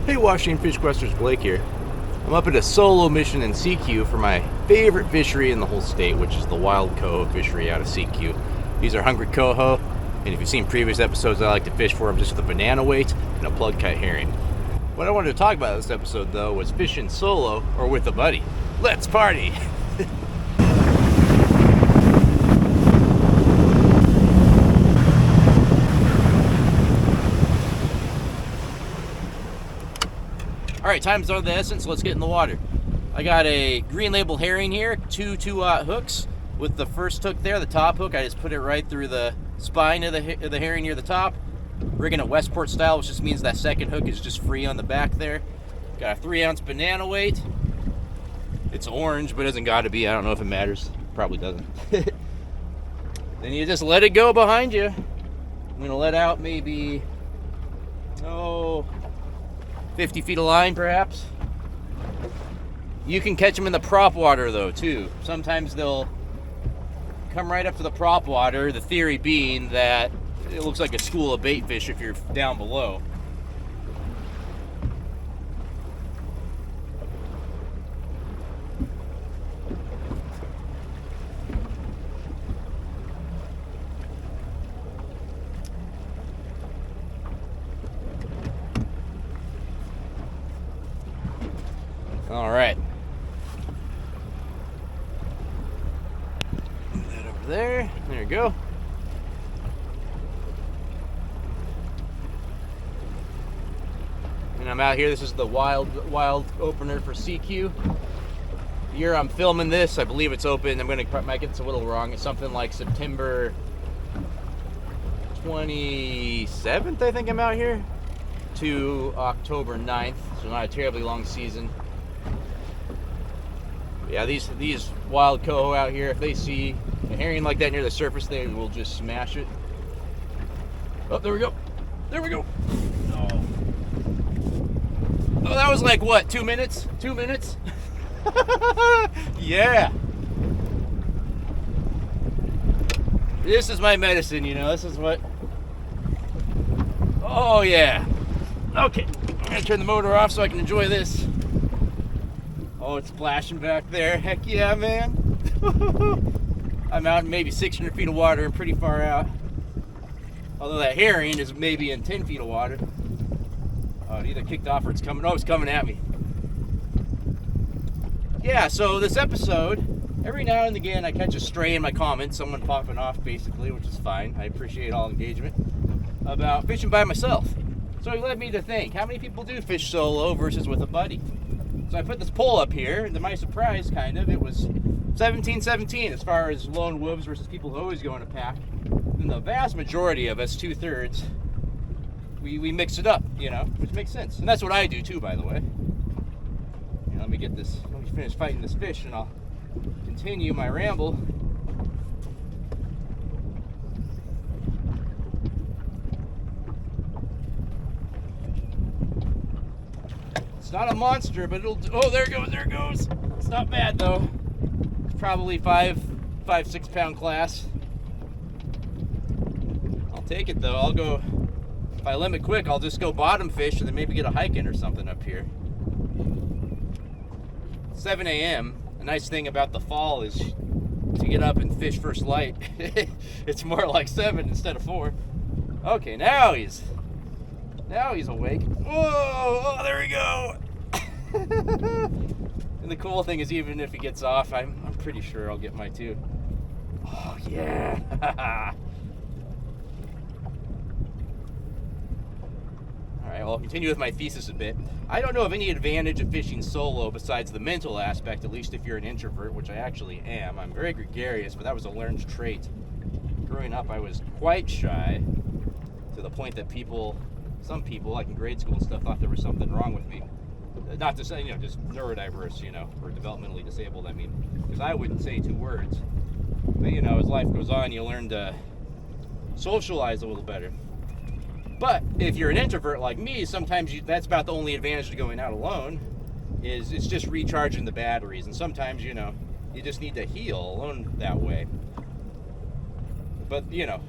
Hey Washington Fish Questers, Blake here. I'm up at a solo mission in Sekiu for my favorite fishery in the whole state, which is the wild coho fishery out of Sekiu. These are hungry coho, and if you've seen previous episodes, I like to fish for them just with a banana weight and a plug cut herring. What I wanted to talk about this episode, though, was fishing solo or with a buddy. Let's party! Alright, time's of the essence, let's get in the water. I got a green label herring here, two 2-aught hooks. With the first hook there, the top hook, I just put it right through the spine of the herring near the top. Rigging it Westport style, which just means that second hook is just free on the back there. Got a 3-ounce banana weight. It's orange, but it doesn't gotta be. I don't know if it matters. Probably doesn't. Then you just let it go behind you. I'm gonna let out maybe, 50 feet of line, perhaps. You can catch them in the prop water, though, too. Sometimes they'll come right up to the prop water, the theory being that it looks like a school of bait fish if you're down below. All right. Move that over there. There you go. And I'm out here. This is the wild opener for Sekiu. The year I'm filming this, I believe it's open. Might get this a little wrong. It's something like September 27th, I think I'm out here, to October 9th. So not a terribly long season. Yeah, these wild coho out here, if they see a herring like that near the surface, they will just smash it. Oh, there we go. There we go. Oh, that was like what, 2 minutes? 2 minutes? Yeah. This is my medicine, you know. This is what. Oh, yeah. Okay. I'm going to turn the motor off so I can enjoy this. Oh, it's splashing back there. Heck yeah, man. I'm out in maybe 600 feet of water and pretty far out. Although that herring is maybe in 10 feet of water. Oh, it either kicked off or it's coming. Oh, it's coming at me. Yeah, so this episode, every now and again I catch a stray in my comments, someone popping off basically, which is fine. I appreciate all engagement about fishing by myself. So it led me to think, how many people do fish solo versus with a buddy? So I put this poll up here, and to my surprise, kind of, it was 17-17 as far as lone wolves versus people who always go in a pack. And the vast majority of us, 2/3, we mix it up, you know, which makes sense. And that's what I do too, by the way. You know, let me finish fighting this fish, and I'll continue my ramble. Not a monster, but it'll. Oh, there it goes. It's not bad though. It's probably 5-6 pound class. I'll take it though. I'll go. If I limit quick, I'll just go bottom fish and then maybe get a hike in or something up here. 7 a.m. The nice thing about the fall is to get up and fish first light. It's more like 7 instead of 4. Okay, now he's awake. Whoa! Oh, there we go. And the cool thing is, even if he gets off, I'm pretty sure I'll get my 2. Oh yeah. All right. Well, I'll continue with my thesis a bit. I don't know of any advantage of fishing solo besides the mental aspect. At least if you're an introvert, which I actually am. I'm very gregarious, but that was a learned trait. Growing up, I was quite shy, to the point that some people, like in grade school and stuff, thought there was something wrong with me. Not to say, you know, just neurodiverse, you know, or developmentally disabled, I mean, because I wouldn't say 2 words. But, you know, as life goes on, you learn to socialize a little better. But if you're an introvert like me, sometimes that's about the only advantage to going out alone, is it's just recharging the batteries. And sometimes, you know, you just need to heal alone that way. But, you know,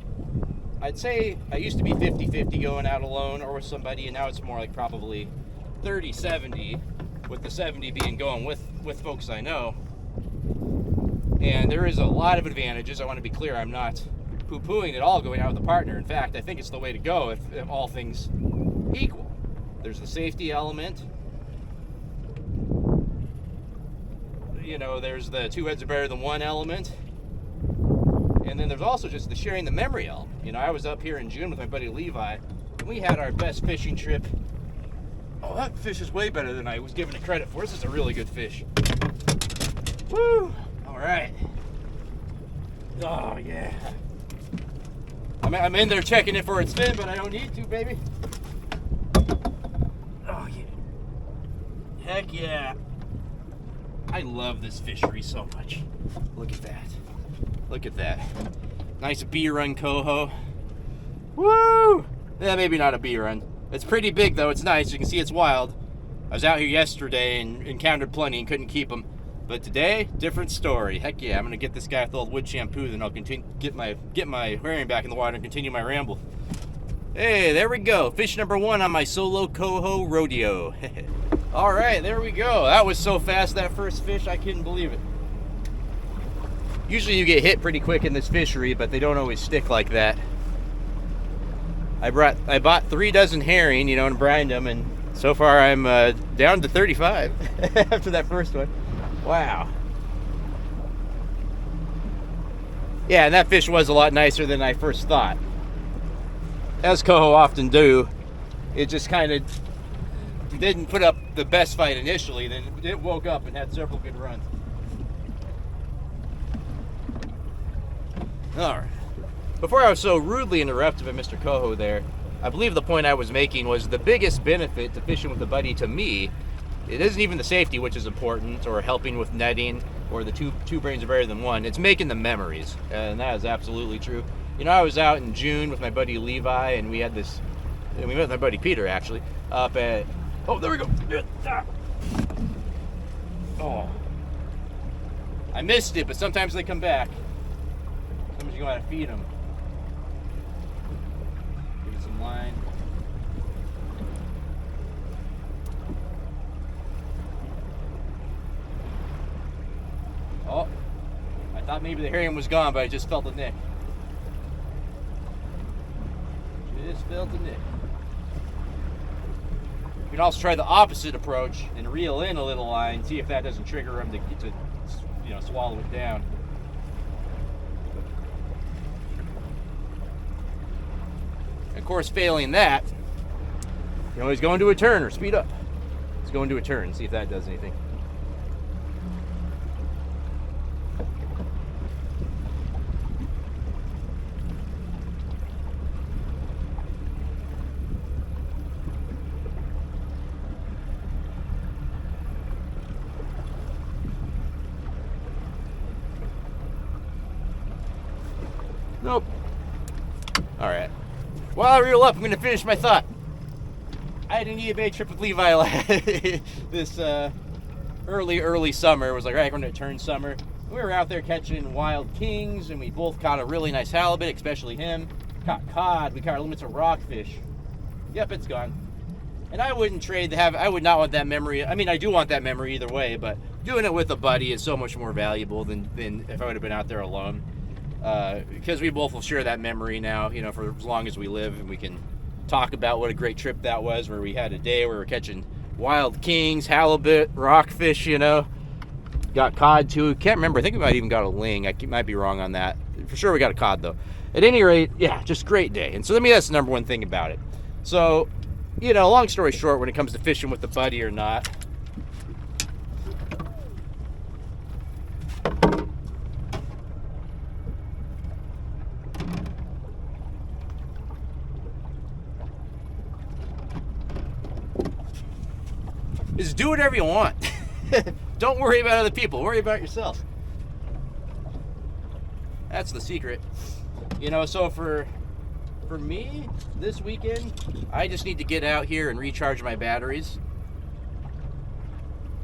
I'd say I used to be 50-50 going out alone or with somebody, and now it's more like probably 30-70, with the 70 being going with folks I know. And there is a lot of advantages. I want to be clear, I'm not poo-pooing at all going out with a partner. In fact, I think it's the way to go if all things equal. There's the safety element. You know, there's the two heads are better than one element. And then there's also just the sharing the memory element. You know, I was up here in June with my buddy Levi, and we had our best fishing trip. Oh, that fish is way better than I was giving it credit for. This is a really good fish. Woo! All right. Oh, yeah. I'm in there checking it for its fin, but I don't need to, baby. Oh, yeah. Heck yeah. I love this fishery so much. Look at that. Look at that. Nice B-run coho. Woo! Yeah, maybe not a B-run. It's pretty big, though. It's nice. You can see it's wild. I was out here yesterday and encountered plenty and couldn't keep them. But today, different story. Heck yeah, I'm gonna get this guy with old wood shampoo, then I'll continue get my aquarium back in the water and continue my ramble. Hey, there we go. Fish number 1 on my Solo Coho Rodeo. All right, there we go. That was so fast, that first fish, I couldn't believe it. Usually you get hit pretty quick in this fishery, but they don't always stick like that. I bought 3 dozen herring, you know, and brined them, and so far I'm down to 35 after that first one. Wow. Yeah, and that fish was a lot nicer than I first thought. As coho often do, it just kind of didn't put up the best fight initially, then it woke up and had several good runs. All right. Before I was so rudely interrupted by Mr. Coho there, I believe the point I was making was the biggest benefit to fishing with a buddy to me, it isn't even the safety, which is important, or helping with netting, or the two brains are better than one. It's making the memories, and that is absolutely true. You know, I was out in June with my buddy Levi, and we had this, and we met with my buddy Peter, actually, up at, oh, there we go. Oh. I missed it, but sometimes they come back. Sometimes you gotta feed them. Give it some line. Oh, I thought maybe the herring was gone, but I just felt the nick. Just felt the nick. You can also try the opposite approach and reel in a little line, see if that doesn't trigger him to you know, swallow it down. Of course, failing that, you can always go into a turn or speed up. Let's go into a turn and see if that does anything. Nope. All right. While I reel up, I'm going to finish my thought. I had an EBA trip with Levi this early summer. It was like, all right, we're going to turn summer. We were out there catching wild kings, and we both caught a really nice halibut, especially him. Caught cod. We caught limits of rockfish. Yep, it's gone. And I wouldn't trade I would not want that memory. I mean, I do want that memory either way, but doing it with a buddy is so much more valuable than if I would have been out there alone. Because we both will share that memory now, you know, for as long as we live, and we can talk about what a great trip that was, where we had a day where we were catching wild kings, halibut, rockfish, you know. Got cod too. Can't remember. I think we might even got a ling. I might be wrong on that. For sure we got a cod though. At any rate, yeah, just great day. And so that's the number one thing about it. So, you know, long story short, when it comes to fishing with a buddy or not, is do whatever you want. Don't worry about other people. Worry about yourself. That's the secret. You know, so for me, this weekend, I just need to get out here and recharge my batteries.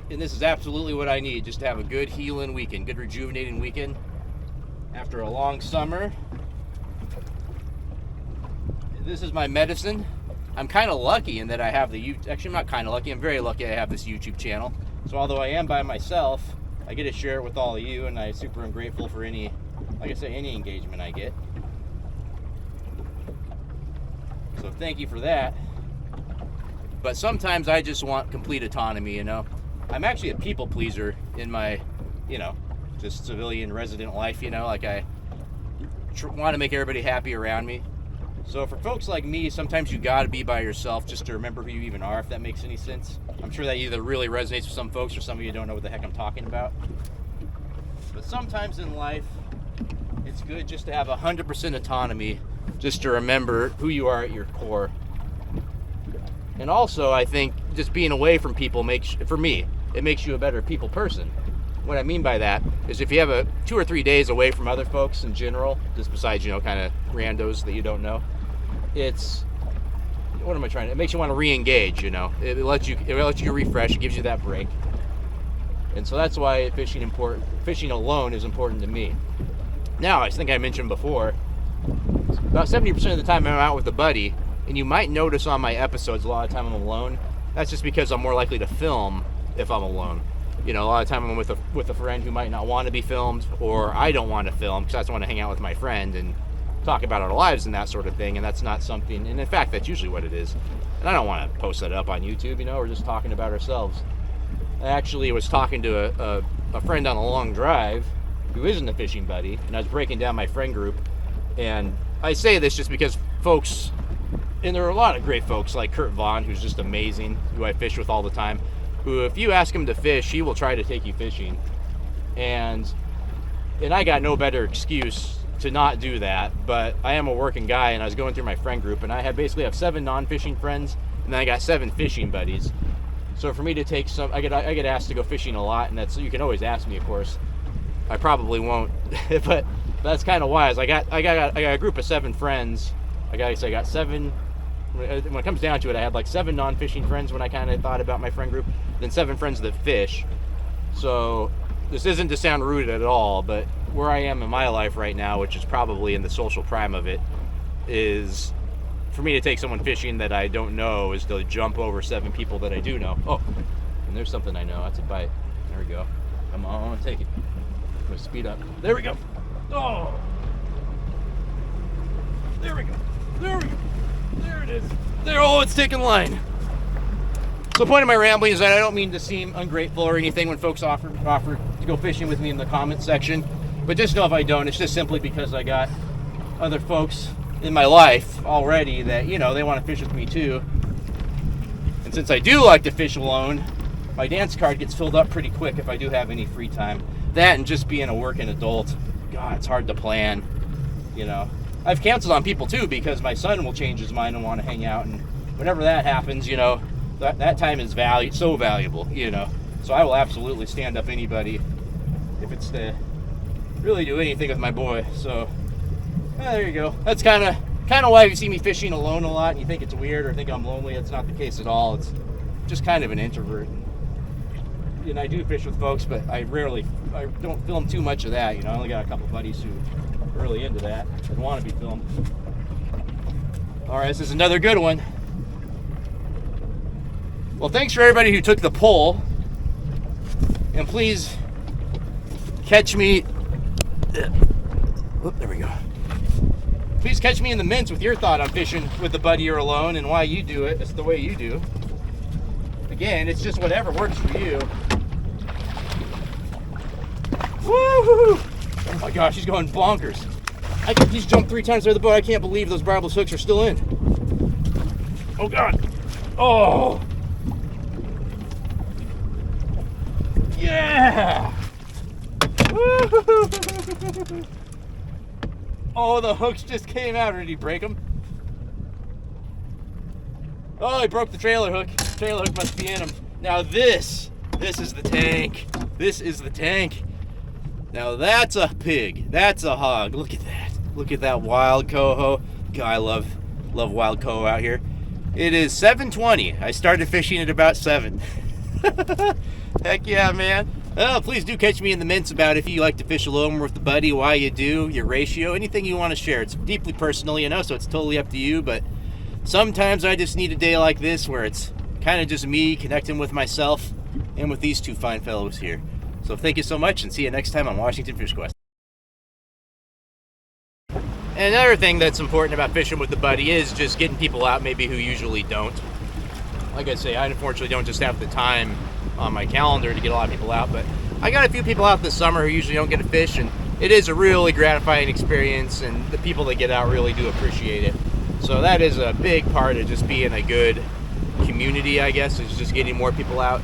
And this is absolutely what I need, just to have a good healing weekend, good rejuvenating weekend. After a long summer. This is my medicine. I'm kind of lucky in that I have actually, I'm not kind of lucky. I'm very lucky I have this YouTube channel. So although I am by myself, I get to share it with all of you, and I super am grateful for any, like I say, any engagement I get. So thank you for that. But sometimes I just want complete autonomy, you know. I'm actually a people pleaser in my, you know, just civilian resident life, you know. Like I want to make everybody happy around me. So for folks like me, sometimes you got to be by yourself just to remember who you even are, if that makes any sense. I'm sure that either really resonates with some folks or some of you don't know what the heck I'm talking about. But sometimes in life, it's good just to have 100% autonomy, just to remember who you are at your core. And also, I think just being away from people for me, it makes you a better people person. What I mean by that is if you have 2 or 3 days away from other folks in general, just besides, you know, kind of randos that you don't know, it makes you want to re-engage, you know. It lets you refresh, it gives you that break. And so that's why fishing alone is important to me. Now, I think I mentioned before, about 70% of the time I'm out with a buddy, and you might notice on my episodes a lot of time I'm alone. That's just because I'm more likely to film if I'm alone. You know, a lot of time I'm with a friend who might not want to be filmed, or I don't want to film because I just want to hang out with my friend and talk about our lives and that sort of thing, and that's not something, and in fact, that's usually what it is. And I don't want to post that up on YouTube, you know, we're just talking about ourselves. I actually was talking to a friend on a long drive who isn't a fishing buddy, and I was breaking down my friend group, and I say this just because folks, and there are a lot of great folks like Kurt Vaughn, who's just amazing, who I fish with all the time, who if you ask him to fish, he will try to take you fishing. And I got no better excuse to not do that, but I am a working guy, and I was going through my friend group, and I basically have 7 non-fishing friends, and then I got 7 fishing buddies. So for me to take I get asked to go fishing a lot, and you can always ask me, of course. I probably won't, but that's kind of wise. I got a group of 7 friends. I got 7. When it comes down to it, I had like 7 non-fishing friends when I kind of thought about my friend group, then 7 friends that fish. So this isn't to sound rude at all, but where I am in my life right now, which is probably in the social prime of it, is for me to take someone fishing that I don't know is to jump over 7 people that I do know. Oh, and there's something I know. That's a bite. There we go. Come on, take it. I'm gonna speed up. There we go. Oh, there we go. There we go. There it is. There, oh, it's taking line. So the point of my rambling is that I don't mean to seem ungrateful or anything when folks offer to go fishing with me in the comment section. But just know if I don't, it's just simply because I got other folks in my life already that, you know, they want to fish with me too. And since I do like to fish alone, my dance card gets filled up pretty quick if I do have any free time. That and just being a working adult, God, it's hard to plan, you know. I've canceled on people too because my son will change his mind and want to hang out, and whenever that happens, you know, that time is so valuable, you know. So I will absolutely stand up anybody if it's to really do anything with my boy. So there you go. That's kind of why you see me fishing alone a lot and you think it's weird or think I'm lonely. It's not the case at all. It's just kind of an introvert. And I do fish with folks, but I don't film too much of that, you know. I only got a couple buddies who are really into that and want to be filmed. All right, this is another good one. Well, thanks for everybody who took the poll, and please catch me. There we go. Please catch me in the mints with your thought on fishing with a buddy or alone and why you do it. It's the way you do. Again, it's just whatever works for you. Woo! Oh my gosh, he's going bonkers. He's jumped 3 times out of the boat. I can't believe those barbless hooks are still in. Oh God. Oh. Yeah. Woo! Oh, the hooks just came out. Did he break them? Oh, he broke the trailer hook. Trailer hook must be in him. Now this is the tank. This is the tank. Now that's a pig. That's a hog. Look at that. Look at that wild coho. God, I love wild coho out here. It is 7:20. I started fishing at about 7. Heck yeah, man. Oh, please do catch me in the mints about if you like to fish alone or with a buddy, why you do, your ratio, anything you want to share. It's deeply personal, you know, so it's totally up to you, but sometimes I just need a day like this where it's kind of just me connecting with myself and with these two fine fellows here. So thank you so much, and see you next time on Washington Fish Quest. And another thing that's important about fishing with the buddy is just getting people out maybe who usually don't. Like I say, I unfortunately don't just have the time on my calendar to get a lot of people out, but I got a few people out this summer who usually don't get to fish, and it is a really gratifying experience, and the people that get out really do appreciate it. So that is a big part of just being a good community, I guess, is just getting more people out.